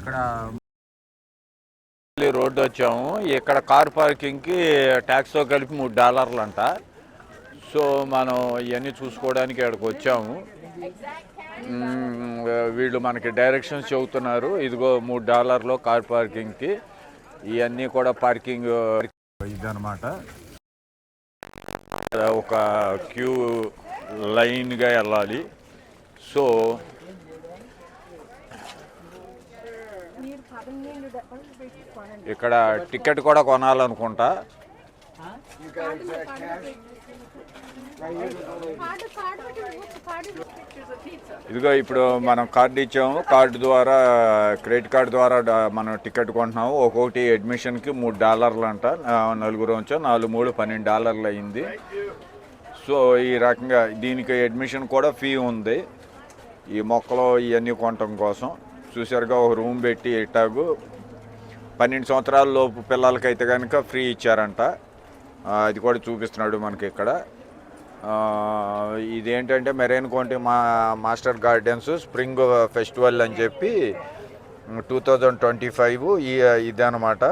ఇక్కడ రోడ్డు వచ్చాము. ఇక్కడ కార్ పార్కింగ్కి ట్యాక్స్తో కలిపి $3 అంట. సో మనం ఇవన్నీ చూసుకోవడానికి ఇక్కడికి వచ్చాము. వీళ్ళు మనకి డైరెక్షన్స్ చెబుతున్నారు. ఇదిగో $3 కార్ పార్కింగ్కి. ఇవన్నీ కూడా పార్కింగ్ ఇదనమాట. ఒక క్యూ లైన్గా వెళ్ళాలి. సో ఇక్కడ టికెట్ కూడా కొనాలనుకుంటా. ఇదిగో ఇప్పుడు మనం కార్డు ఇచ్చాము. కార్డు ద్వారా, క్రెడిట్ కార్డు ద్వారా మనం టికెట్ కొంటున్నాము. ఒక్కొక్కటి అడ్మిషన్కి $3 అంట. నలుగురు వచ్చాం. 4 3 $12 అయింది. సో ఈ రకంగా దీనికి అడ్మిషన్ కూడా ఫీ ఉంది. ఈ మొక్కలు ఇవన్నీ కొనటం కోసం చూసారుగా ఒక రూమ్ పెట్టి ఇట్టాగు 12 సంవత్సరాల లోపు పిల్లలకైతే కనుక ఫ్రీ ఇచ్చారంట. అది కూడా చూపిస్తున్నాడు మనకి ఇక్కడ. ఇదేంటంటే marine county master gardens spring festival అని చెప్పి 2025 ఇదనమాట.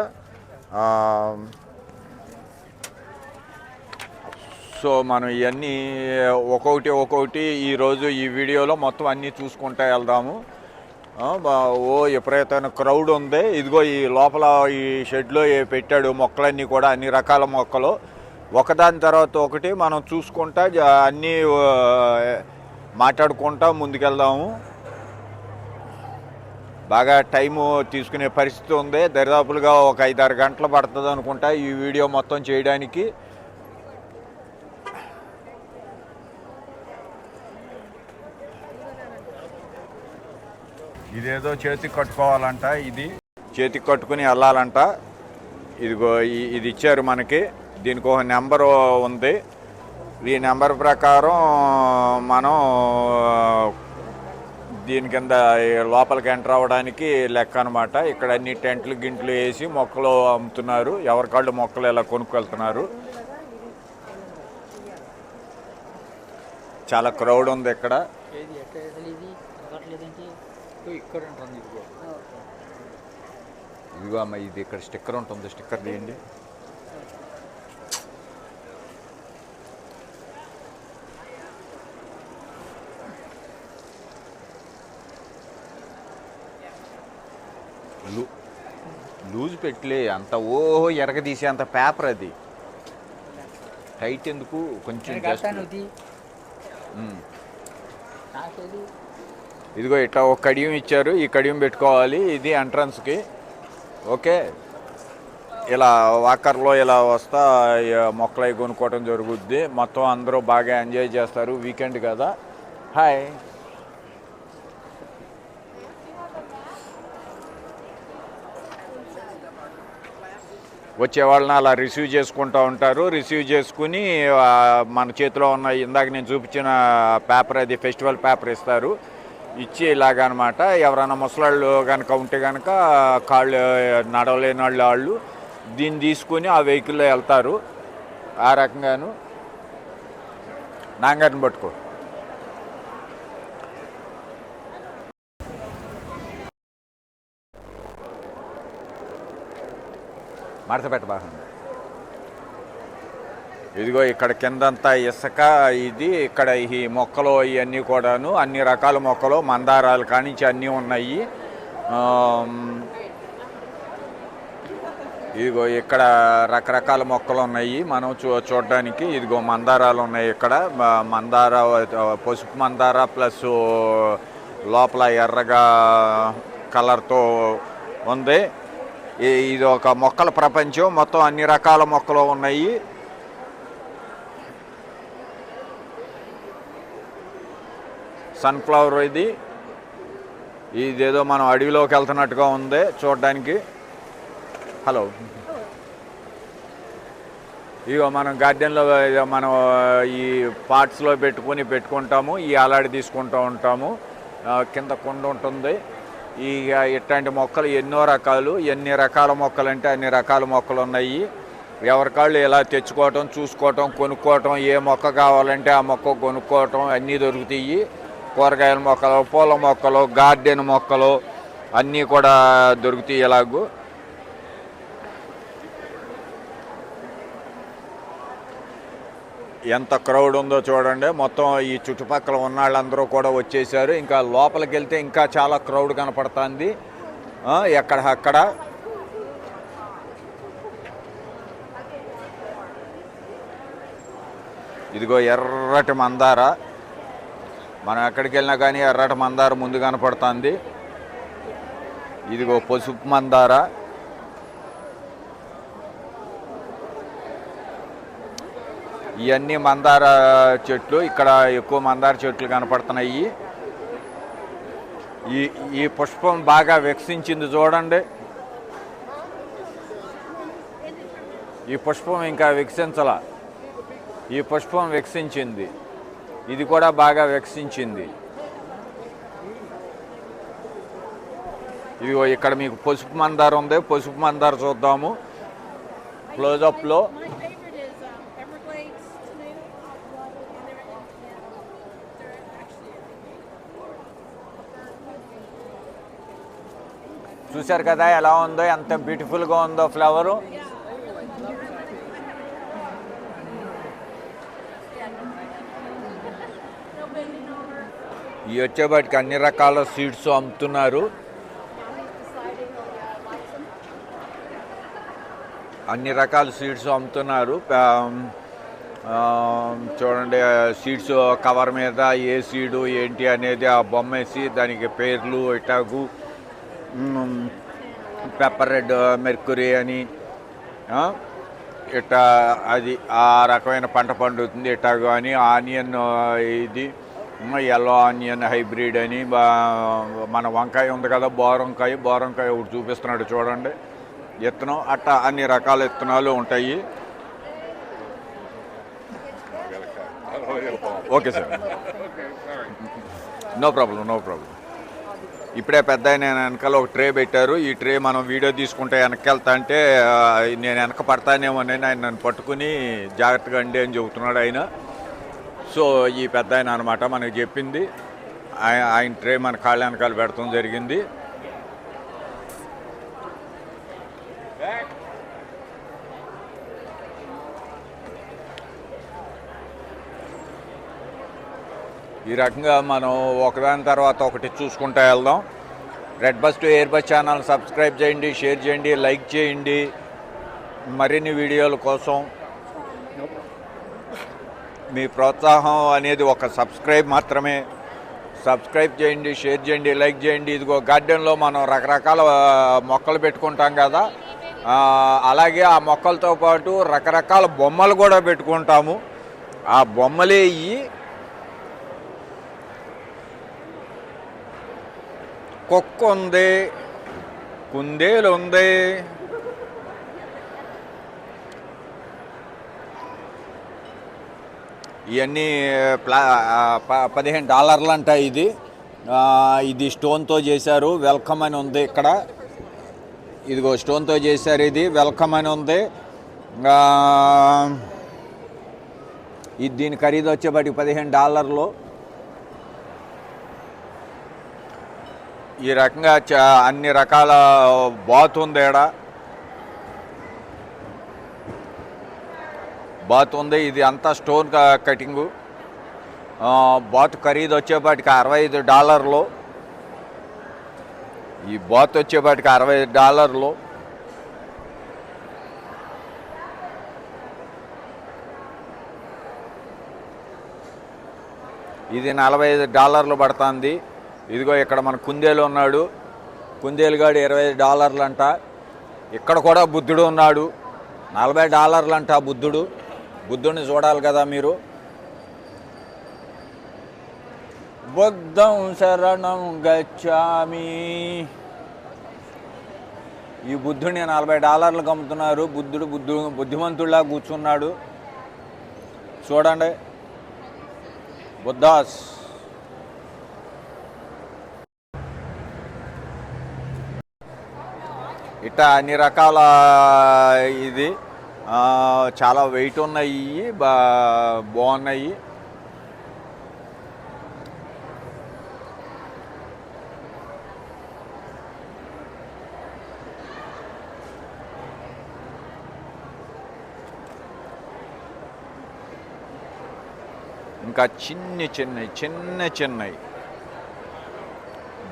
సో మనం ఇవన్నీ ఒక్కొక్కటి ఈరోజు ఈ వీడియోలో మొత్తం అన్నీ చూసుకుంటూ వెళ్దాము. ఎప్పుడైతే క్రౌడ్ ఉంది. ఇదిగో ఈ లోపల ఈ షెడ్లో పెట్టాడు మొక్కలన్నీ కూడా, అన్ని రకాల మొక్కలు ఒకదాని తర్వాత ఒకటి మనం చూసుకుంటా అన్నీ మాట్లాడుకుంటా ముందుకెళ్దాము. బాగా టైము తీసుకునే పరిస్థితి ఉంది. దరిదాపులుగా ఒక 5-6 గంటలు పడుతుంది అనుకుంటా ఈ వీడియో మొత్తం చేయడానికి. ఇదేదో చేతికి కట్టుకోవాలంట. ఇది చేతికి కట్టుకుని వెళ్ళాలంట. ఇదిగో ఇది ఇచ్చారు మనకి. దీనికి ఒక నెంబరు ఉంది. ఈ నెంబర్ ప్రకారం మనం దీని కింద లోపలికి ఎంటర్ అవ్వడానికి లెక్క అనమాట. ఇక్కడ అన్ని టెంట్లు గింట్లు వేసి మొక్కలు అమ్ముతున్నారు. ఎవరికాళ్ళు మొక్కలు ఇలా కొనుక్కెళ్తున్నారు. చాలా క్రౌడ్ ఉంది ఇక్కడ. ఇదిగో అమ్మ, ఇది ఇక్కడ స్టిక్కర్ ఉంటుంది. స్టిక్కర్ తీయండి. లూజ్ పెట్టలే అంత ఎరగదీసే అంత పేపర్ అది. టైట్ ఎందుకు, కొంచెం ఇదిగో ఇట్లా ఒక కడియం ఇచ్చారు. ఈ కడియం పెట్టుకోవాలి. ఇది ఎంట్రన్స్కి. ఓకే, ఇలా వాకర్లో ఇలా వస్తా మొక్కలు అవి కొనుక్కోవడం జరుగుద్ది. మొత్తం అందరూ బాగా ఎంజాయ్ చేస్తారు. వీకెండ్ కదా. హాయ్. వచ్చే వాళ్ళని అలా రిసీవ్ చేసుకుంటూ ఉంటారు. రిసీవ్ చేసుకుని మన చేతిలో ఉన్న ఇందాక నేను చూపించిన పేపర్, అది ఫెస్టివల్ పేపర్ ఇస్తారు. ఇచ్చి ఇలాగనమాట. ఎవరైనా ముసలాళ్ళు కనుక ఉంటే కనుక కాళ్ళు నడవలేని వాళ్ళు దీన్ని తీసుకుని ఆ వెహికల్లో వెళ్తారు. ఆ రకంగాను. నాంగారిని పట్టుకో. మడత పెట్ట బాగుంది. ఇదిగో ఇక్కడ కిందంతా ఇసుక. ఇది ఇక్కడ ఈ మొక్కలు ఇవన్నీ కూడాను అన్ని రకాల మొక్కలు, మందారాలు కానించి అన్నీ ఉన్నాయి. ఇదిగో ఇక్కడ రకరకాల మొక్కలు ఉన్నాయి మనం చూడడానికి. ఇదిగో మందారాలు ఉన్నాయి ఇక్కడ. మందార, పసుపు మందార ప్లస్ లోపల ఎర్రగా కలర్తో ఉంది. ఇది ఒక మొక్కల ప్రపంచం. మొత్తం అన్ని రకాల మొక్కలు ఉన్నాయి. సన్ఫ్లవర్ ఇదేదో మనం అడవిలోకి వెళ్తున్నట్టుగా ఉంది చూడడానికి. హలో. ఇగో మనం గార్డెన్లో మనం ఈ పార్ట్స్లో పెట్టుకుంటాము. ఈ అలాడి తీసుకుంటూ ఉంటాము. కింద కొండ ఉంటుంది. ఇట్లాంటి మొక్కలు ఎన్నో రకాలు. ఎన్ని రకాల మొక్కలు అంటే అన్ని రకాల మొక్కలు ఉన్నాయి. ఎవరికాళ్ళు ఇలా తెచ్చుకోవటం, చూసుకోవటం, కొనుక్కోవటం. ఏ మొక్క కావాలంటే ఆ మొక్క కొనుక్కోవటం అన్నీ దొరుకుతాయి. కూరగాయల మొక్కలు, పూల మొక్కలు, గార్డెన్ మొక్కలు అన్నీ కూడా దొరుకుతాయి. ఎలాగూ ఎంత క్రౌడ్ ఉందో చూడండి. మొత్తం ఈ చుట్టుపక్కల ఉన్న వాళ్ళందరూ కూడా వచ్చేసారు. ఇంకా లోపలికి వెళ్తే ఇంకా చాలా క్రౌడ్ కనపడుతుంది. ఎక్కడ అక్కడ ఇదిగో ఎర్రటి మందార. మనం ఎక్కడికి వెళ్ళినా కానీ ఎర్రటి మందార ముందు కనపడుతుంది. ఇదిగో పసుపు మందార. ఇవన్నీ మందార చెట్లు. ఇక్కడ ఎక్కువ మందార చెట్లు కనపడుతున్నాయి. ఈ పుష్పం బాగా వికసించింది చూడండి. ఈ పుష్పం ఇంకా వికసించాల. ఈ పుష్పం వికసించింది. ఇది కూడా బాగా వికసించింది. ఇదిగో ఇక్కడ మీకు పసుపు మందార ఉంది. పసుపు మందార చూద్దాము క్లోజప్లో. చూశారు కదా ఎలా ఉందో, ఎంత బ్యూటిఫుల్గా ఉందో ఫ్లవరు. ఇవి వచ్చేవాటికి అన్ని రకాల సీడ్స్ అమ్ముతున్నారు. అన్ని రకాల సీడ్స్ అమ్ముతున్నారు. చూడండి, సీడ్స్ కవర్ మీద ఏ సీడు ఏంటి అనేది ఆ బొమ్మ వేసి దానికి పేర్లు ఇటాగు పెప్పర్ రెడ్ మెర్కురీ అని ఇట్టా అది ఆ రకమైన పంట పండుతుంది ఇటాగు అని. ఆనియన్ ఇది ఎల్లో ఆనియన్ హైబ్రిడ్ అని. మన వంకాయ ఉంది కదా, బోరంకాయ ఒకటి చూపిస్తున్నాడు చూడండి విత్తనం. అట్టా అన్ని రకాల విత్తనాలు ఉంటాయి. Okay sir, no problem. ఇప్పుడే పెద్ద నేను వెనకాల ఒక ట్రే పెట్టారు. ఈ ట్రే మనం వీడియో తీసుకుంటే వెనకెళ్తా అంటే నేను వెనక పడతానేమోనని ఆయన నన్ను పట్టుకుని జాగ్రత్తగా అండి అని చెబుతున్నాడు ఆయన. సో ఈ పెద్ద ఆయన అనమాట మనకు చెప్పింది. ఆయన ట్రే మన కాళ్ళ వెనకాల పెడతాం జరిగింది. ఈ రకంగా మనం ఒకదాని తర్వాత ఒకటి చూసుకుంటూ వెళ్దాం. Red bus to air bus channel subscribe చేయండి, షేర్ చేయండి, లైక్ చేయండి. మరిన్ని వీడియోల కోసం మీ ప్రోత్సాహం అనేది ఒక సబ్స్క్రైబ్ మాత్రమే. సబ్స్క్రైబ్ చేయండి, షేర్ చేయండి, లైక్ చేయండి. ఇదిగో గార్డెన్లో మనం రకరకాల మొక్కలు పెట్టుకుంటాం కదా, అలాగే ఆ మొక్కలతో పాటు రకరకాల బొమ్మలు కూడా పెట్టుకుంటాము. ఆ బొమ్మలే ఇవి. కుక్క ఉంది, కుందేలు ఉంది, ఇవన్నీ $15 అంట. ఇది స్టోన్తో చేశారు. వెల్కమ్ అని ఉంది ఇక్కడ. ఇదిగో స్టోన్తో చేశారు. ఇది వెల్కమ్ అని ఉంది. ఇది దీని ఖరీదు వచ్చేపాటికి $15. ఈ రకంగా అన్ని రకాల బాత్ ఉంది. బాత్ ఉంది. ఇది అంతా స్టోన్ కటింగు. బాత్ ఖరీదు వచ్చేపాటికి $65. ఈ బాత్ వచ్చేపాటికి $65. ఇది $45 పడుతుంది. ఇదిగో ఇక్కడ మన కుందేలు ఉన్నాడు. కుందేలుగాడు $25 అంట. ఇక్కడ కూడా బుద్ధుడు ఉన్నాడు. $40 అంట బుద్ధుడిని చూడాలి కదా మీరు. బుద్ధం శరణం గచ్చామి. ఈ బుద్ధుడిని $40 అమ్ముతున్నారు. బుద్ధిమంతుడిలా కూర్చున్నాడు చూడండి. బుద్ధాస్. ఇట్లా అన్ని రకాల ఇది చాలా వెయిట్ ఉన్నాయి. బాగున్నాయి. ఇంకా చిన్నవి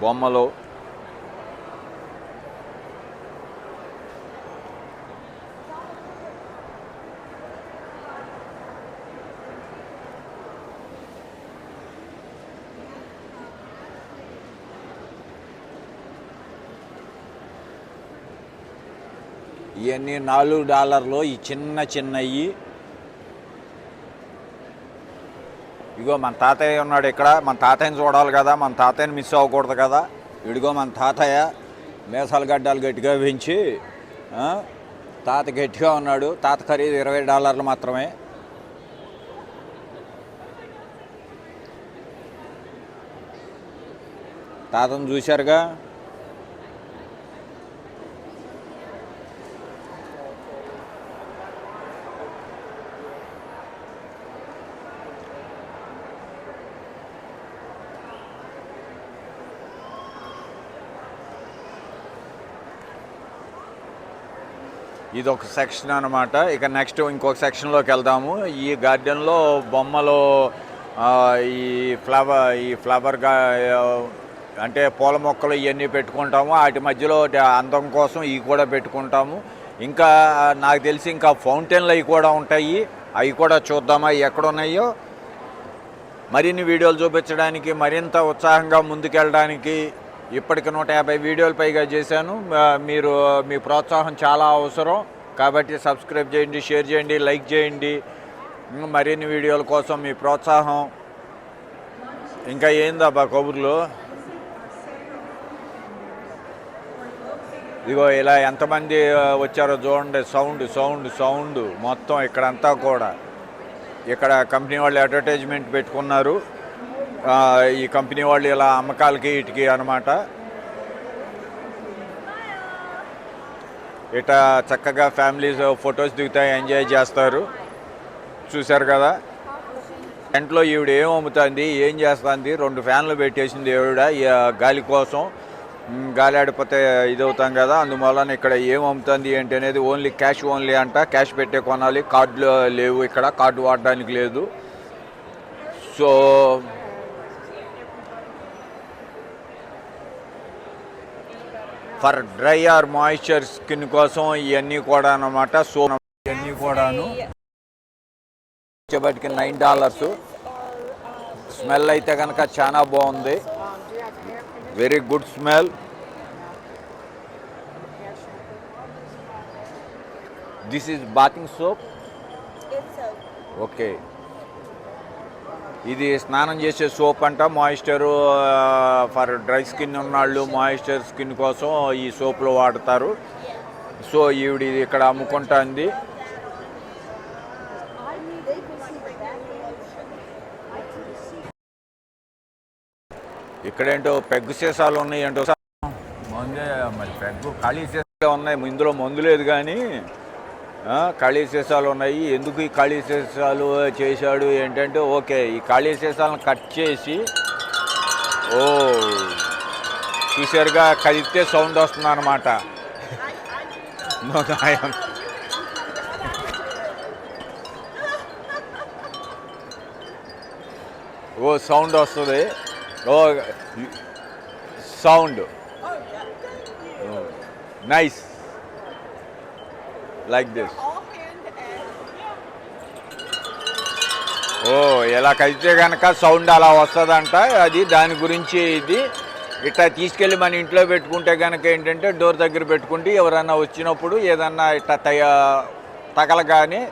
బొమ్మలు. ఇవన్నీ $4 ఈ చిన్నవి. ఇగో మన తాతయ్య ఉన్నాడు ఇక్కడ. మన తాతయ్యని చూడాలి కదా, మన తాతయ్యని మిస్ అవ్వకూడదు కదా. ఇడిగో మన తాతయ్య మేసాలు గడ్డాలు గట్టిగా పెంచి తాత గట్టిగా ఉన్నాడు. తాత ఖరీదు $20 మాత్రమే. తాతను చూశారుగా. ఇది ఒక సెక్షన్ అనమాట. ఇక నెక్స్ట్ ఇంకొక సెక్షన్లోకి వెళ్దాము. ఈ గార్డెన్లో బొమ్మలు, ఈ ఫ్లవర్ అంటే పూల మొక్కలు ఇవన్నీ పెట్టుకుంటాము. వాటి మధ్యలో అందం కోసం ఇవి కూడా పెట్టుకుంటాము. ఇంకా నాకు తెలిసి ఇంకా ఫౌంటైన్లు అవి కూడా ఉంటాయి. అవి కూడా చూద్దామా ఎక్కడ ఉన్నాయో. మరిన్ని వీడియోలు చూపించడానికి, మరింత ఉత్సాహంగా ముందుకెళ్ళడానికి ఇప్పటికి 150 వీడియోలు పైగా చేశాను. మీ ప్రోత్సాహం చాలా అవసరం. కాబట్టి సబ్స్క్రైబ్ చేయండి, షేర్ చేయండి, లైక్ చేయండి. మరిన్ని వీడియోల కోసం మీ ప్రోత్సాహం. ఇంకా ఏందబ్బా కబుర్లు. ఇదిగో ఇలా ఎంతమంది వచ్చారో చూడండి. సౌండ్ మొత్తం ఇక్కడంతా కూడా. ఇక్కడ కంపెనీ వాళ్ళు అడ్వర్టైజ్మెంట్ పెట్టుకున్నారు. ఈ కంపెనీ వాళ్ళు ఇలా అమ్మకాలకి ఇటుకి అనమాట. ఇట్లా చక్కగా ఫ్యామిలీస్ ఫొటోస్ దిగుతాయి, ఎంజాయ్ చేస్తారు. చూశారు కదా. ఇంట్లో ఈవిడ ఏం అమ్ముతుంది, ఏం చేస్తుంది. 2 ఫ్యాన్లు పెట్టేసింది ఈవిడ గాలి కోసం. గాలి ఆడిపోతే ఇదవుతాం కదా. అందువలన ఇక్కడ ఏం అమ్ముతుంది ఏంటి అనేది ఓన్లీ క్యాష్ ఓన్లీ అంట. క్యాష్ పెట్టే కొనాలి. కార్డులు లేవు ఇక్కడ, కార్డు వాడడానికి లేదు. So for dry or moisture skin కోసం ఇవన్నీ కూడా అనమాట. సో ఇవన్నీ కూడాను వచ్చేపటికి $9. స్మెల్ అయితే కనుక చాలా బాగుంది. Very good smell. This is bathing soap. Okay, ఇది స్నానం చేసే సోప్ అంట. మాయిశ్చరు ఫర్ డ్రై స్కిన్ ఉన్నాళ్ళు మాయిశ్చర్ స్కిన్ కోసం ఈ సోప్లో వాడతారు. సో ఈవిడ ఇక్కడ అమ్ముకుంటుంది. ఇక్కడేంటో పెగ్గు సీసాలు ఉన్నాయి. ఏంటో మందే మరి పెగ్గు ఖాళీ సీసాలు ఉన్నాయి. ఇందులో మందు లేదు కానీ ఖాళీ సీసాలు ఉన్నాయి. ఎందుకు ఈ ఖాళీ సీసాలు చేశాడు ఏంటంటే, ఓకే ఈ ఖాళీ సీసాలను కట్ చేసి చూసారుగా కదిపితే సౌండ్ వస్తుంది అనమాట. సౌండ్ వస్తుంది. Sound nice like this. ఎలా కదిపితే కనుక సౌండ్ అలా వస్తుందంట. అది దాని గురించి ఇది. ఇట్లా తీసుకెళ్ళి మన ఇంట్లో పెట్టుకుంటే కనుక ఏంటంటే డోర్ దగ్గర పెట్టుకుంటే ఎవరైనా వచ్చినప్పుడు ఏదన్నా ఇట్లా తగలగానే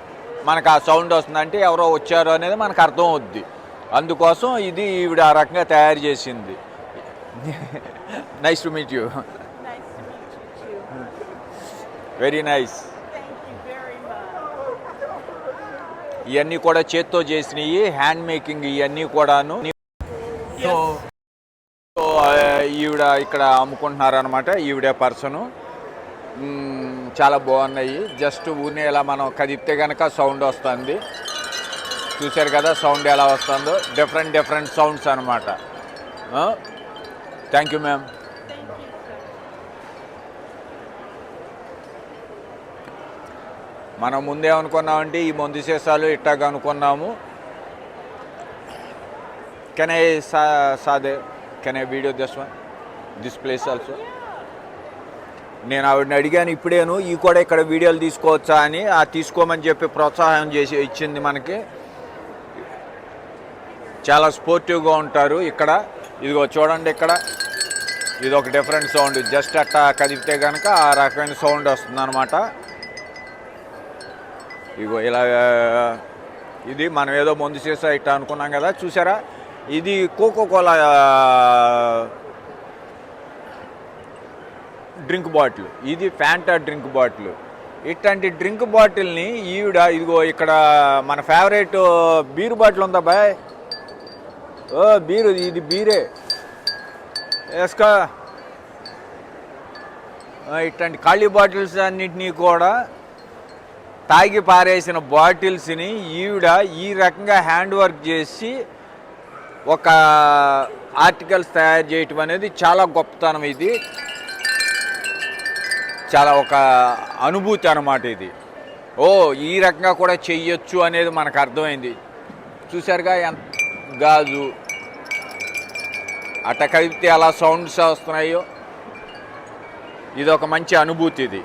మనకు ఆ సౌండ్ వస్తుందంటే ఎవరో వచ్చారు అనేది మనకు అర్థం అవుద్ది. అందుకోసం ఇది ఈవిడ ఆ రకంగా తయారు చేసింది. Nice to meet you. Very nice. ఇవన్నీ కూడా చేత్తో చేసినవి, హ్యాండ్ మేకింగ్ ఇవన్నీ కూడాను. సో ఈవిడ ఇక్కడ అమ్ముకుంటున్నారనమాట. ఈవిడే పర్సను. చాలా బాగున్నాయి. జస్ట్ ఊరినే ఇలా మనం కదిపితే కనుక సౌండ్ వస్తుంది. చూశారు కదా సౌండ్ ఎలా వస్తుందో. డిఫరెంట్ సౌండ్స్ అనమాట. Thank you ma'am. మనం ముందేమనుకున్నామంటే ఈ మందు సీసాలు ఇట్టాగా అనుకున్నాము. కెన్ ఐ సాదే can I video this place also? నేను ఆవిడని అడిగాను ఇప్పుడేను, ఈ కూడా ఇక్కడ వీడియోలు తీసుకోవచ్చా అని. తీసుకోమని చెప్పి ప్రోత్సాహం చేసి ఇచ్చింది మనకి. చాలా స్పోర్టివ్గా ఉంటారు ఇక్కడ. ఇదిగో చూడండి, ఇక్కడ ఇది ఒక డిఫరెంట్ సౌండ్. జస్ట్ అట్టా కదిపితే కనుక ఆ రకమైన సౌండ్ వస్తుంది అనమాట. ఇగో ఇలా ఇది మనం ఏదో ముందు చేసా ఇట్లా అనుకున్నాం కదా, చూసారా? ఇది కోకోకోలా డ్రింక్ బాటిల్, ఇది ఫ్యాంటా డ్రింక్ బాటిల్. ఇట్లాంటి డ్రింక్ బాటిల్ని ఈవిడ ఇదిగో ఇక్కడ మన ఫేవరెట్ బీరు బాటిల్ ఉందా బాయ్? బీరు, ఇది బీరే వేసుకో. ఇట్లాంటి ఖాళీ బాటిల్స్ అన్నింటినీ కూడా తాగి పారేసిన బాటిల్స్ని ఈవిడ ఈ రకంగా హ్యాండ్ వర్క్ చేసి ఒక ఆర్టికల్స్ తయారు చేయటం అనేది చాలా గొప్పతనం. ఇది చాలా ఒక అనుభూతి అన్నమాట ఇది. ఈ రకంగా కూడా చెయ్యొచ్చు అనేది మనకు అర్థమైంది. చూసారుగా ఎంత గాజు అట్ట కదిపితే అలా సౌండ్స్ వస్తున్నాయో, ఇది ఒక మంచి అనుభూతి.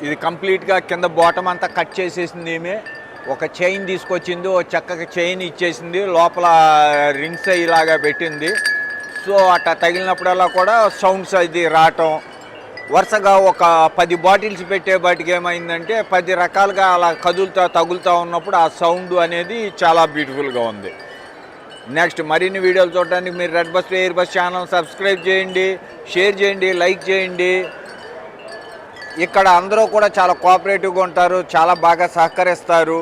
ఇది కంప్లీట్గా కింద బాటమ్ అంతా కట్ చేసేసింది ఏమే. ఒక చైన్ తీసుకొచ్చింది, ఒక చక్కగా చైన్ ఇచ్చేసింది, లోపల రింగ్స్ ఇలాగా పెట్టింది. సో అట్లా తగిలినప్పుడల్లా కూడా సౌండ్స్ అది రావటం. వరుసగా ఒక 10 బాటిల్స్ పెట్టేపాటికి ఏమైందంటే 10 రకాలుగా అలా తగులుతూ ఉన్నప్పుడు ఆ సౌండ్ అనేది చాలా బ్యూటిఫుల్గా ఉంది. నెక్స్ట్ మరిన్ని వీడియోలు చూడడానికి మీరు red bus air bus channel subscribe చేయండి, షేర్ చేయండి, లైక్ చేయండి. ఇక్కడ అందరూ కూడా చాలా కోఆపరేటివ్గా ఉంటారు, చాలా బాగా సహకరిస్తారు.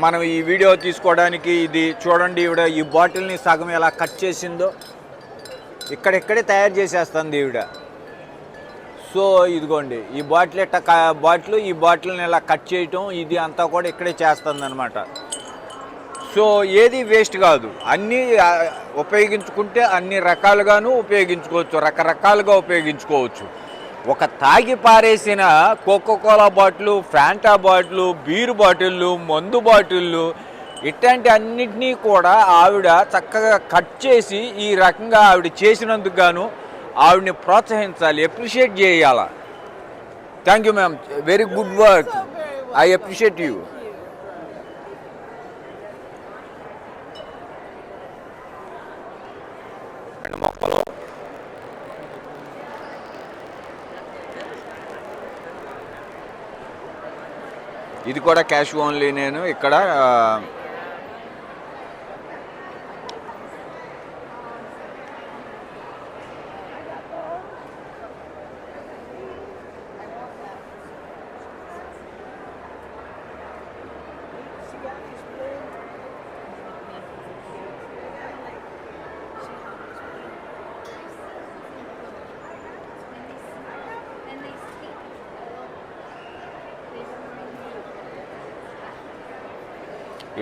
మనం ఈ వీడియో తీసుకోవడానికి ఇది చూడండి, ఈవిడ ఈ బాటిల్ని సగం ఎలా కట్ చేసిందో ఇక్కడే తయారు చేసేస్తుంది ఈవిడ. సో ఇదిగోండి ఈ బాటిల్ ఈ బాటిల్ని ఇలా కట్ చేయటం ఇది అంతా కూడా ఇక్కడే చేస్తుంది అనమాట. సో ఏది వేస్ట్ కాదు, అన్నీ ఉపయోగించుకుంటే అన్ని రకాలుగాను ఉపయోగించుకోవచ్చు, రకరకాలుగా ఉపయోగించుకోవచ్చు. ఒక తాగి పారేసిన coca cola bottle, Fanta bottle, beer బాటిళ్ళు, మందు బాటిళ్ళు ఇట్లాంటి అన్నింటినీ కూడా ఆవిడ చక్కగా కట్ చేసి ఈ రకంగా ఆవిడ చేసినందుకు గాను ఆవిడని ప్రోత్సహించాలి, అప్రిషియేట్ చేయాలి. Thank you ma'am, very good work, I appreciate you. మొక్కలు ఇది కూడా క్యాష్ ఓన్లీ. నేను ఇక్కడ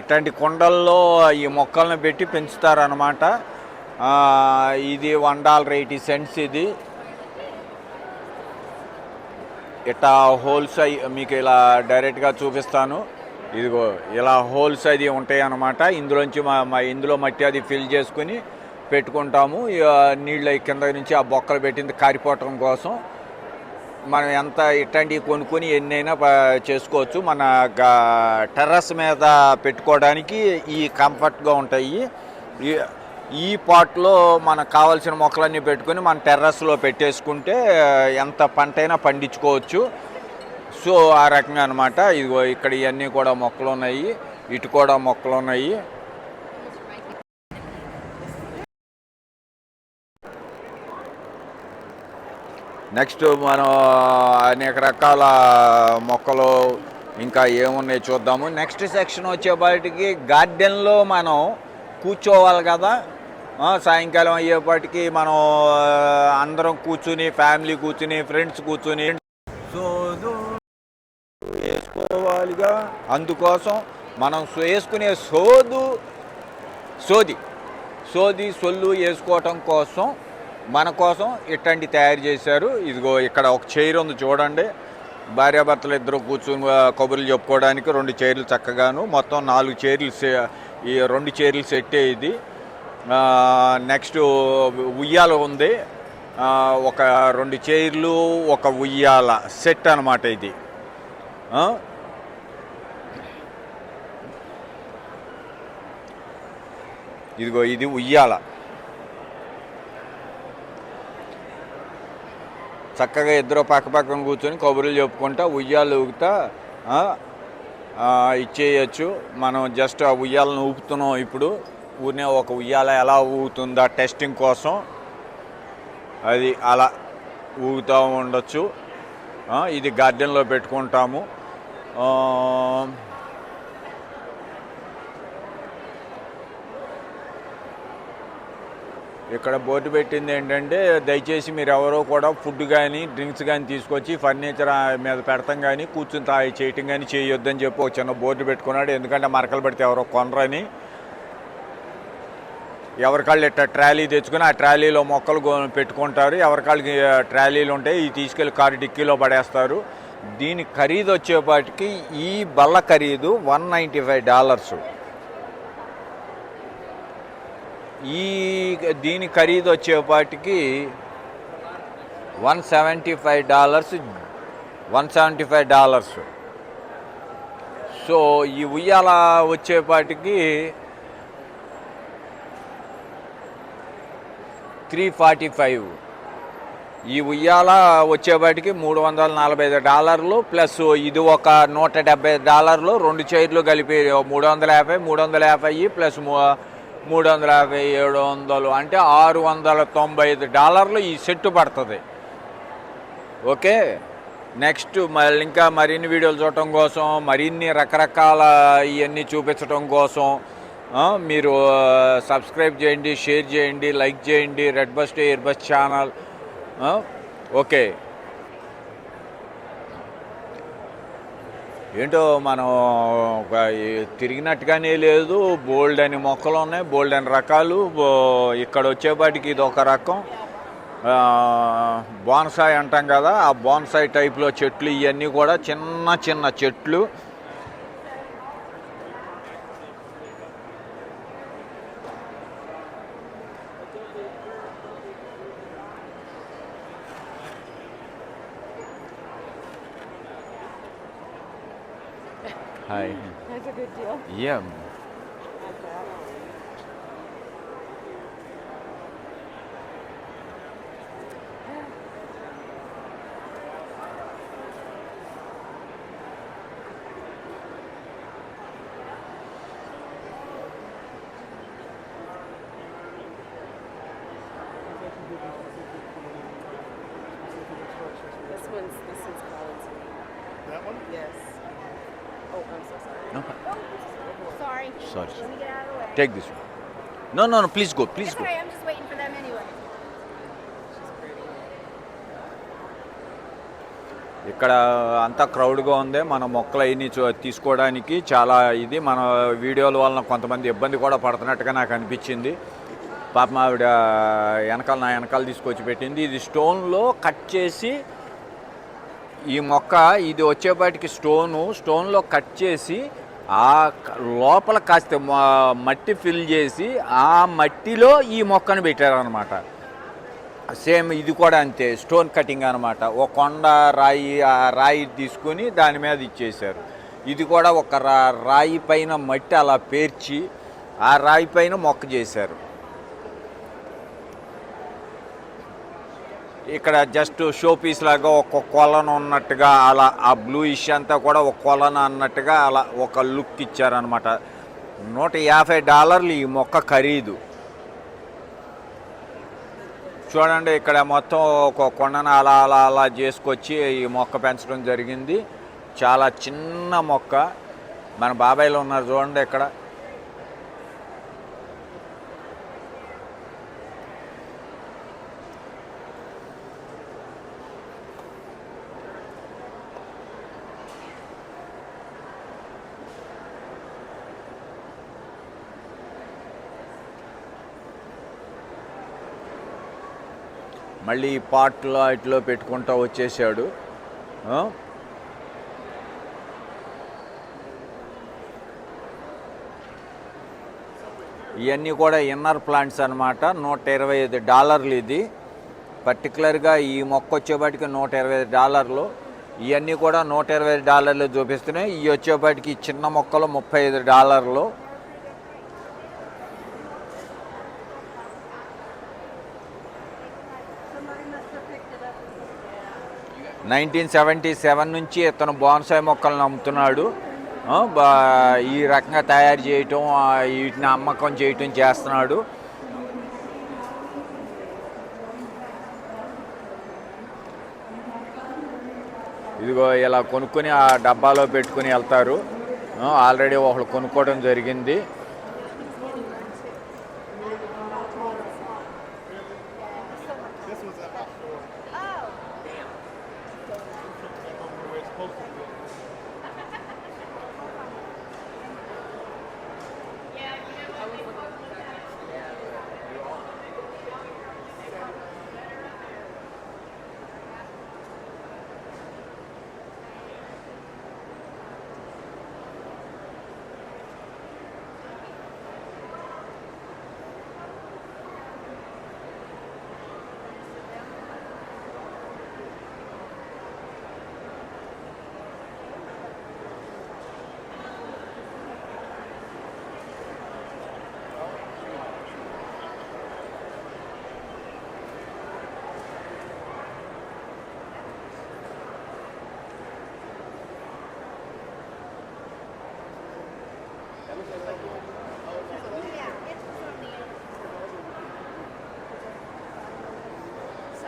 ఇట్లాంటి కుండల్లో ఈ మొక్కలను పెట్టి పెంచుతారనమాట. ఇది $1.80 ఇది. ఇట్లా హోల్స్ మీకు ఇలా డైరెక్ట్గా చూపిస్తాను. ఇదిగో ఇలా హోల్స్ అది ఉంటాయి అన్నమాట. ఇందులోంచి ఇందులో మట్టి అది ఫిల్ చేసుకుని పెట్టుకుంటాము. నీళ్ళు కింద నుంచి ఆ బొక్కలు పెట్టింది కారిపోవటం కోసం. మనం ఎంత ఇట్లాంటివి కొనుక్కొని ఎన్నైనా చేసుకోవచ్చు. మన టెర్రస్ మీద పెట్టుకోవడానికి ఈ కంఫర్ట్గా ఉంటాయి. ఈ పాట్లో మనకు కావాల్సిన మొక్కలన్నీ పెట్టుకొని మన టెర్రస్లో పెట్టేసుకుంటే ఎంత పంటైనా పండించుకోవచ్చు. సో ఆ రకంగా అనమాట. ఇదిగో ఇక్కడ ఇవన్నీ కూడా మొక్కలు ఉన్నాయి, ఇటు కూడా మొక్కలు ఉన్నాయి. నెక్స్ట్ మనం అనేక రకాల మొక్కలు ఇంకా ఏమున్నాయి చూద్దాము. నెక్స్ట్ సెక్షన్ వచ్చేపాటికి గార్డెన్లో మనం కూర్చోవాలి కదా. సాయంకాలం అయ్యేపాటికి మనం అందరం కూర్చుని, ఫ్యామిలీ కూర్చుని, ఫ్రెండ్స్ కూర్చుని సోదు వేసుకోవాలిగా. అందుకోసం మనం వేసుకునే సొల్లు వేసుకోవటం కోసం మన కోసం ఇట్లాంటి తయారు చేశారు. ఇదిగో ఇక్కడ ఒక చైర్ ఉంది చూడండి. భార్యాభర్తలు ఇద్దరు కూర్చుని కబుర్లు చెప్పుకోవడానికి 2 చైర్లు చక్కగాను, మొత్తం 4 చైర్లు ఈ 2 చైర్లు సెట్టే ఇది. నెక్స్ట్ ఉయ్యాల ఉంది, ఒక 2 చైర్లు, ఒక ఉయ్యాల సెట్ అనమాట ఇది. ఇదిగో ఇది ఉయ్యాల. చక్కగా ఇద్దరు పక్కపక్కన కూర్చొని కబుర్లు చెప్పుకుంటా ఉయ్యాలు ఊగుతా ఇచ్చేయచ్చు. మనం జస్ట్ ఆ ఉయ్యాలను ఊపుతున్నాం ఇప్పుడు. ఊరినే ఒక ఉయ్యాల ఎలా ఊగుతుందా టెస్టింగ్ కోసం అది అలా ఊగుతూ ఉండొచ్చు. ఇది గార్డెన్లో పెట్టుకుంటాము. ఇక్కడ బోర్డు పెట్టింది ఏంటంటే, దయచేసి మీరు ఎవరో కూడా ఫుడ్ కానీ డ్రింక్స్ కానీ తీసుకొచ్చి ఫర్నిచర్ మీద పెడతాం కానీ కూర్చుని చేయటం కానీ చేయొద్దని చెప్పి ఒక చిన్న బోర్డు పెట్టుకున్నాడు. ఎందుకంటే మరకలు పెడితే ఎవరో కొనరని. ఎవరికాళ్ళు ఇట్లా ట్రాలీ తెచ్చుకొని ఆ ట్రాలీలో మొక్కలు పెట్టుకుంటారు. ఎవరికాళ్ళకి ట్రాలీలు ఉంటాయి, ఇవి తీసుకెళ్ళి కారు డిక్కీలో పడేస్తారు. దీని ఖరీదు వచ్చేపాటికి ఈ బల్ల ఖరీదు $195. దీని ఖరీదు వచ్చేపాటికి $175. సో ఈ ఉయ్యాల వచ్చేపాటికి $345. ఈ ఉయ్యాల వచ్చేపాటికి $345 ప్లస్ ఇది ఒక $170. 2 చైర్లు కలిపి 350 ప్లస్ 350 700 అంటే $695 ఈ సెట్ పడుతుంది. ఓకే, నెక్స్ట్ ఇంకా మరిన్ని వీడియోలు చూడటం కోసం, మరిన్ని రకరకాల ఇవన్నీ చూపించడం కోసం మీరు సబ్స్క్రైబ్ చేయండి, షేర్ చేయండి, లైక్ చేయండి red bus to air bus channel. Okay, ఏంటో మనం తిరిగినట్టుగానే లేదు. బోల్డ్ అని మొక్కలు ఉన్నాయి, బోల్డ్ అని రకాలు. ఇక్కడ వచ్చేపాటికి ఇది ఒక రకం బోన్సాయ్ అంటాం కదా, ఆ బోన్సాయ్ టైప్లో చెట్లు. ఇవన్నీ కూడా చిన్న చిన్న చెట్లు. Hi. That's a good deal. Yeah. This one's Collins. That one? Yes. Oh, I'm so sorry. No. Sorry. Sorry. Let me get out of the way. Take this one. No. Please go. Please It's go. okay. I'm just waiting for them anyway. ఇక్కడ అంతా క్రౌడ్గా ఉంది. మన మొక్కలు అవన్నీ తీసుకోవడానికి చాలా ఇది. మన వీడియోల వలన కొంతమంది ఇబ్బంది కూడా పడుతున్నట్టుగా నాకు అనిపించింది. పాపం ఆవిడ నా వెనకాల తీసుకొచ్చి పెట్టింది. ఇది స్టోన్లో కట్ చేసి ఈ మొక్క, ఇది వచ్చేపాటికి స్టోన్లో కట్ చేసి ఆ లోపల కాస్త మట్టి ఫిల్ చేసి ఆ మట్టిలో ఈ మొక్కను పెట్టారనమాట. సేమ్ ఇది కూడా అంతే, స్టోన్ కటింగ్ అనమాట. ఒక కొండ రాయి, ఆ రాయి తీసుకుని దాని మీద ఇచ్చేశారు. ఇది కూడా ఒక రాయి పైన మట్టి అలా పేర్చి ఆ రాయి పైన మొక్క చేశారు. ఇక్కడ జస్ట్ షో పీస్ లాగా ఒక కొలను ఉన్నట్టుగా అలా ఆ బ్లూ ఇష్ అంతా కూడా ఒక కొలను అన్నట్టుగా అలా ఒక లుక్ ఇచ్చారనమాట. $150 ఈ మొక్క ఖరీదు. చూడండి, ఇక్కడ మొత్తం ఒక కొండను అలా చేసుకొచ్చి ఈ మొక్క పెంచడం జరిగింది. చాలా చిన్న మొక్క. మన బాబాయ్లో ఉన్నారు చూడండి ఇక్కడ. మళ్ళీ ఈ పాట్లో ఇట్లో పెట్టుకుంటూ వచ్చేసాడు. ఇవన్నీ కూడా ఇన్నర్ ప్లాంట్స్ అనమాట. $125 ఇది. పర్టికులర్గా ఈ మొక్క వచ్చేపాటికి $125. ఇవన్నీ కూడా $120 చూపిస్తున్నాయి. ఇవి వచ్చేపాటికి చిన్న మొక్కలు $35. 1977 నుంచి ఇతను బోన్సాయి మొక్కలను అమ్ముతున్నాడు. ఈ రకంగా తయారు చేయటం, వీటిని అమ్మకం చేయటం చేస్తున్నాడు. ఇదిగో ఇలా కొనుక్కొని ఆ డబ్బాలో పెట్టుకుని వెళ్తారు. ఆల్రెడీ ఒకళ్ళు కొనుక్కోవడం జరిగింది.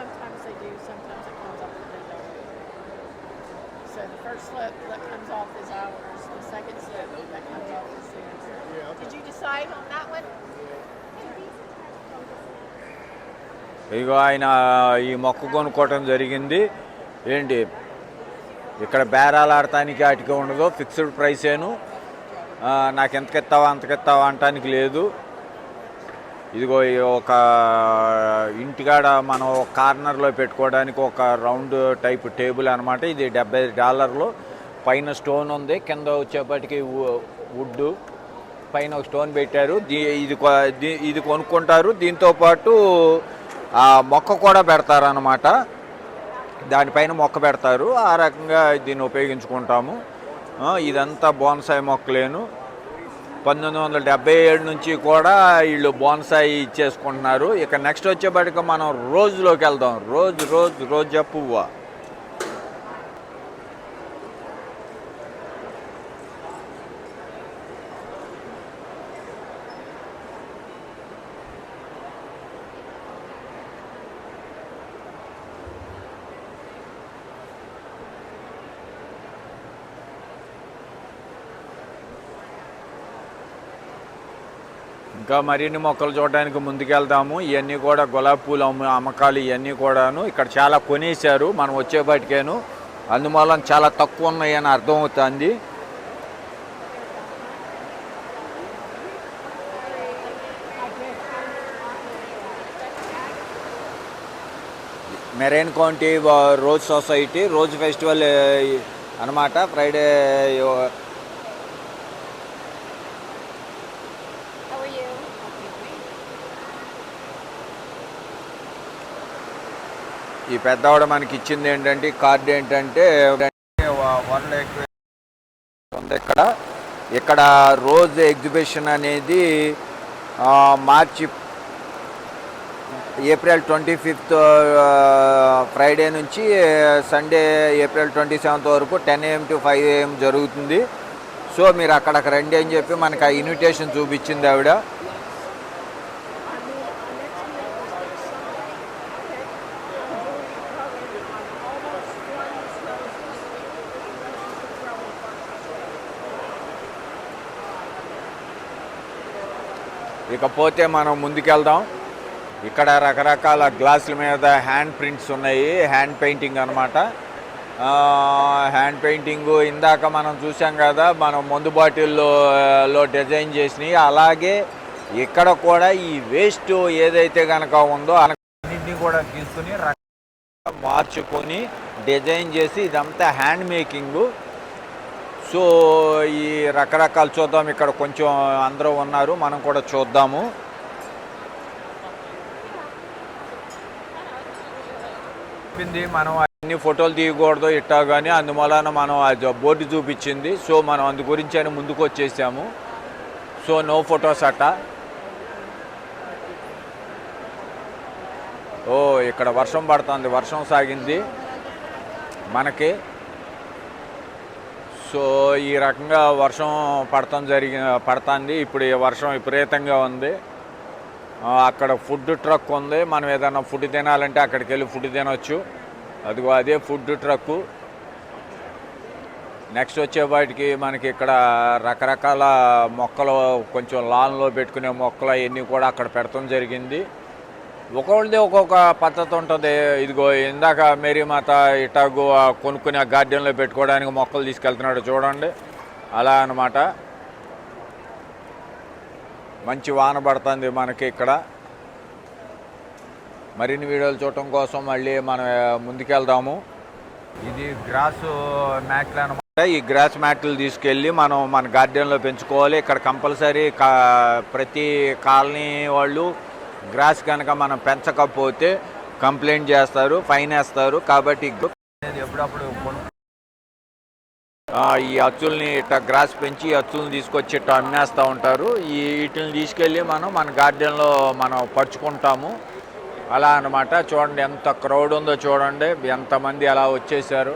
Sometimes they do, sometimes it comes off the window. So the first slip that comes off is ours, the second slip that comes off is theirs. Did you decide on that one? ఇగో ఆయన ఈ మొక్క కొనుక్కోవటం జరిగింది. ఏంటి ఇక్కడ బేరాలు ఆడటానికి వాటికి ఉండదు, ఫిక్స్డ్ ప్రైసేను. నాకు ఎంతకెత్తావా అంతకెత్తావా అనటానికి లేదు. ఇదిగో ఒక ఇంటికాడ మనం ఒక కార్నర్లో పెట్టుకోవడానికి ఒక రౌండ్ టైప్ టేబుల్ అనమాట. ఇది $70. పైన స్టోన్ ఉంది, కింద వచ్చేపటికి వుడ్, పైన ఒక స్టోన్ పెట్టారు. ఇది కొనుక్కుంటారు. దీంతోపాటు ఆ మొక్క కూడా పెడతారు అన్నమాట. దానిపైన మొక్క పెడతారు. ఆ రకంగా దీన్ని ఉపయోగించుకుంటాము. ఇదంతా బోన్సాయి మొక్కలేను. 1977 నుంచి కూడా వీళ్ళు బోన్సాయి ఇచ్చేసుకుంటున్నారు. ఇక నెక్స్ట్ వచ్చేప్పటికి మనం రోజులోకి వెళ్దాం. రోజా పువ్వు. ఇంకా మరిన్ని మొక్కలు చూడడానికి ముందుకెళ్తాము. ఇవన్నీ కూడా గులాబీ పూలు అమ్మకాలు ఇవన్నీ కూడాను ఇక్కడ చాలా కొనేశారు మనం వచ్చేపాటికేను. అందువల్ల చాలా తక్కువ ఉన్నాయని అర్థమవుతుంది. Marine county rose society rose festival అనమాట. ఫ్రైడే ఈ పెద్దవాడు మనకి ఇచ్చింది ఏంటంటే కార్డు ఏంటంటే వరల్డ్ ఎగ్జిబిషన్ ఉంది ఇక్కడ రోజ్ ఎగ్జిబిషన్ అనేది ఏప్రిల్ 25th ఫ్రైడే నుంచి సండే ఏప్రిల్ 27th వరకు 10 AM to 5 AM జరుగుతుంది. సో మీరు అక్కడికి రండి అని చెప్పి మనకు ఆ ఇన్విటేషన్ చూపించింది ఆవిడ. ఇకపోతే మనం ముందుకెళ్దాం. ఇక్కడ రకరకాల గ్లాసుల మీద హ్యాండ్ ప్రింట్స్ ఉన్నాయి. హ్యాండ్ పెయింటింగ్ అనమాట. హ్యాండ్ పెయింటింగు ఇందాక మనం చూసాం కదా, మనం మందు బాటిల్లో డిజైన్ చేసినవి. అలాగే ఇక్కడ కూడా ఈ వేస్ట్ ఏదైతే కనుక ఉందో అన్నింటినీ కూడా తీసుకుని మార్చుకొని డిజైన్ చేసి ఇదంతా హ్యాండ్ మేకింగు. సో ఈ రకరకాలు చూద్దాం. ఇక్కడ కొంచెం అందరూ ఉన్నారు, మనం కూడా చూద్దాము. చెప్పింది మనం అన్ని ఫోటోలు తీయకూడదు ఇట్టా కానీ, అందువలన మనం అది బోర్డు చూపించింది. సో మనం అందు గురించి అని ముందుకు వచ్చేసాము. సో నో ఫొటోస్ అట్ట. ఓ ఇక్కడ వర్షం పడుతుంది, వర్షం సాగింది మనకి. సో ఈ రకంగా వర్షం పడుతుంది. ఇప్పుడు ఈ వర్షం విపరీతంగా ఉంది. అక్కడ ఫుడ్ ట్రక్ ఉంది, మనం ఏదైనా ఫుడ్ తినాలంటే అక్కడికి వెళ్ళి ఫుడ్ తినొచ్చు. అదిగో అదే ఫుడ్ ట్రక్కు. నెక్స్ట్ వచ్చేవాటికి మనకి ఇక్కడ రకరకాల మొక్కలు, కొంచెం లాన్లో పెట్టుకునే మొక్కలు అవన్నీ కూడా అక్కడ పెడతాం జరిగింది. ఒక్కొక్కది ఒక్కొక్క పద్ధతి ఉంటుంది. ఇదిగో ఇందాక మేరీమాత ఇటాగు కొనుక్కుని ఆ గార్డెన్లో పెట్టుకోవడానికి మొక్కలు తీసుకెళ్తున్నాడు చూడండి, అలా అన్నమాట. మంచి వాన పడుతుంది మనకి ఇక్కడ. మరిన్ని వీడియోలు చూడటం కోసం మళ్ళీ మనం ముందుకెళ్దాము. ఇది గ్రాస్ మ్యాట్లు అనమాట. ఈ గ్రాస్ మ్యాట్లు తీసుకెళ్ళి మనం మన గార్డెన్లో పెంచుకోవాలి. ఇక్కడ కంపల్సరీ ప్రతి కాలనీ వాళ్ళు గ్రాస్ కనుక మనం పెంచకపోతే కంప్లైంట్ చేస్తారు, ఫైన్ వేస్తారు. కాబట్టి ఎప్పుడప్పుడు ఈ అచ్చుల్ని ఇట్లా గ్రాస్ పెంచి అచ్చుల్ని తీసుకొచ్చి ఇట్లా అమ్మేస్తూ ఉంటారు. వీటిని తీసుకెళ్ళి మనం మన గార్డెన్లో మనం పరుచుకుంటాము, అలా అన్నమాట. చూడండి ఎంత క్రౌడ్ ఉందో చూడండి, ఎంతమంది అలా వచ్చేసారు.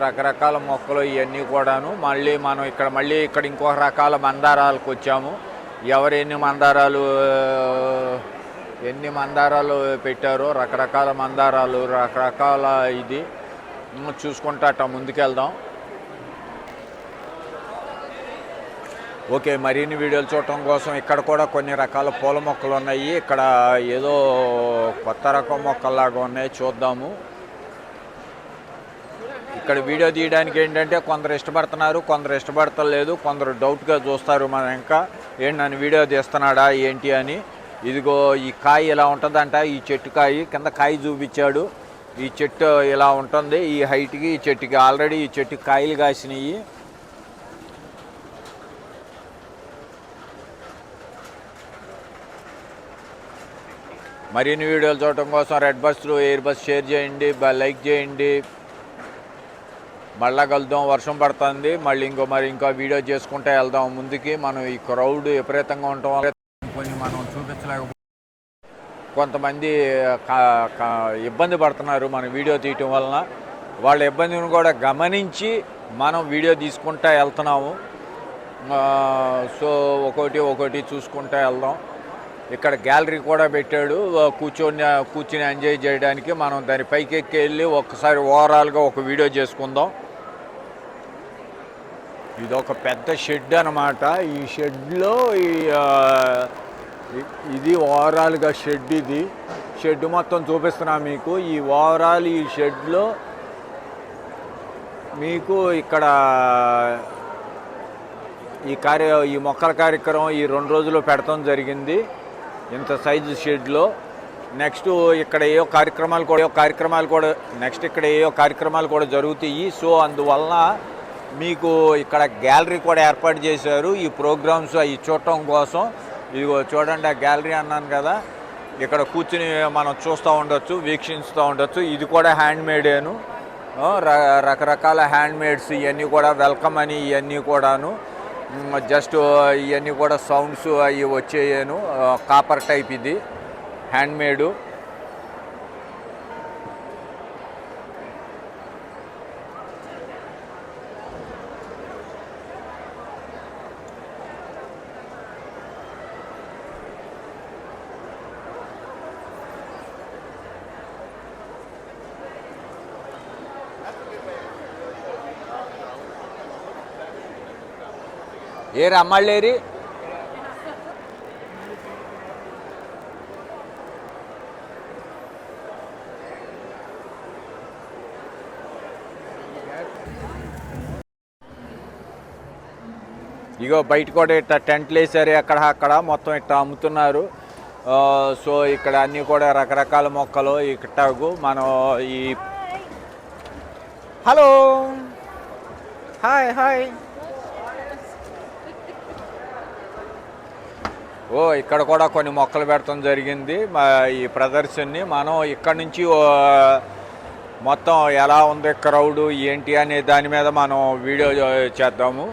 రకరకాల మొక్కలు ఇవన్నీ కూడాను. మనం ఇక్కడ ఇంకొక రకాల మందారాలకు వచ్చాము. ఎవరు ఎన్ని మందారాలు పెట్టారో, రకరకాల మందారాలు, రకరకాల ఇది చూసుకుంటా అట్లా ముందుకెళ్దాం. ఓకే, మరిన్ని వీడియోలు చూడటం కోసం ఇక్కడ కూడా కొన్ని రకాల పూల మొక్కలు ఉన్నాయి. ఇక్కడ ఏదో కొత్త రకం మొక్కల్లాగా ఉన్నాయి, చూద్దాము. ఇక్కడ వీడియో తీయడానికి ఏంటంటే కొందరు ఇష్టపడుతున్నారు, కొందరు ఇష్టపడతలేదు, కొందరు డౌట్గా చూస్తారు. మనం ఇంకా ఏంటి నన్ను వీడియో తీస్తున్నాడా ఏంటి అని. ఇదిగో ఈ కాయ ఇలా ఉంటుందంట, ఈ చెట్టు కాయ కింద కాయ చూపించాడు. ఈ చెట్టు ఇలా ఉంటుంది, ఈ హైట్కి ఈ చెట్టుకి. ఆల్రెడీ ఈ చెట్టుకి కాయలు కాసినాయి. మరిన్ని వీడియోలు చూడటం కోసం రెడ్ బస్లు, ఎయిర్ బస్ షేర్ చేయండి, లైక్ చేయండి. మళ్ళా కలుద్దాం. వర్షం పడుతుంది, మళ్ళీ ఇంకో వీడియో చేసుకుంటే వెళ్దాం ముందుకి. మనం ఈ క్రౌడ్ విపరీతంగా ఉండటం వల్ల కొన్ని మనం చూపించలేకపోతే కొంతమంది ఇబ్బంది పడుతున్నారు మన వీడియో తీయటం వలన. వాళ్ళ ఇబ్బందిని కూడా గమనించి మనం వీడియో తీసుకుంటూ వెళ్తున్నాము. సో ఒకటి చూసుకుంటూ వెళ్దాం. ఇక్కడ గ్యాలరీ కూడా పెట్టాడు, కూర్చొని ఎంజాయ్ చేయడానికి. మనం దాని పైకి ఎక్కి వెళ్ళి ఒక్కసారి ఓవరాల్గా ఒక వీడియో చేసుకుందాం. ఇది ఒక పెద్ద షెడ్ అన్నమాట. ఈ షెడ్లో ఇది ఓవరాల్గా షెడ్. ఇది షెడ్ మొత్తం చూపిస్తున్నా మీకు. ఈ ఓవరాల్ ఈ షెడ్లో మీకు ఇక్కడ ఈ మొక్కల కార్యక్రమం ఈ 2 రోజులు పెడతాం జరిగింది ఇంత సైజు షెడ్లో. నెక్స్ట్ ఇక్కడ ఏవో కార్యక్రమాలు కూడా జరుగుతాయి. సో అందువలన మీకు ఇక్కడ గ్యాలరీ కూడా ఏర్పాటు చేశారు ఈ ప్రోగ్రామ్స్ అవి చూడటం కోసం. ఇదిగో చూడండి, ఆ గ్యాలరీ అన్నాను కదా, ఇక్కడ కూర్చుని మనం చూస్తూ ఉండొచ్చు, వీక్షిస్తూ ఉండొచ్చు. ఇది కూడా హ్యాండ్మేడేను, రకరకాల హ్యాండ్మేడ్స్ ఇవన్నీ కూడా వెల్కమ్ అని ఇవన్నీ కూడాను. జస్ట్ ఇవన్నీ కూడా సౌండ్స్ అవి వచ్చేయను, కాపర్ టైప్ ఇది హ్యాండ్మేడు. ఏరా అమ్మాళ్ళేరి ఇగో బయట కూడా ఇట్లా టెంట్లు వేసారు, అక్కడ మొత్తం ఇట్లా అమ్ముతున్నారు. సో ఇక్కడ అన్నీ కూడా రకరకాల మొక్కలు ఇక్కటాగు మనం ఈ హలో హాయ్ హాయ్. ఓ ఇక్కడ కూడా కొన్ని మొక్కలు పెడతాం జరిగింది. ఈ ప్రదర్శనని మనం ఇక్కడ నుంచి మొత్తం ఎలా ఉంది క్రౌడ్ ఏంటి అనే దాని మీద మనం వీడియో చేద్దాము.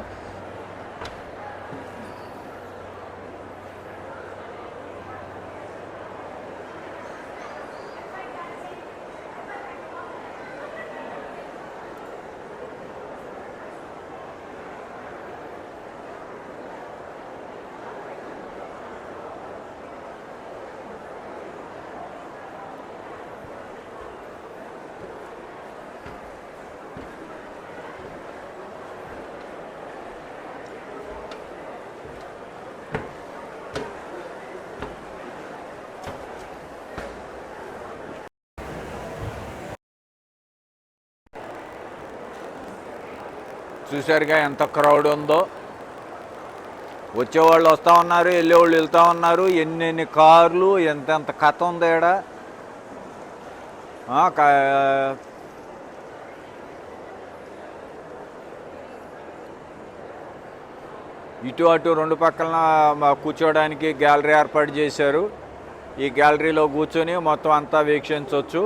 చూసారుగా ఎంత క్రౌడ్ ఉందో. వచ్చేవాళ్ళు వస్తూ ఉన్నారు, వెళ్ళేవాళ్ళు వెళ్తూ ఉన్నారు. ఎన్నెన్ని కార్లు, ఎంతెంత కథ ఉంది ఈడ. ఇటు అటు రెండు పక్కన కూర్చోవడానికి గ్యాలరీ ఏర్పాటు చేశారు. ఈ గ్యాలరీలో కూర్చొని మొత్తం అంతా వీక్షించవచ్చు.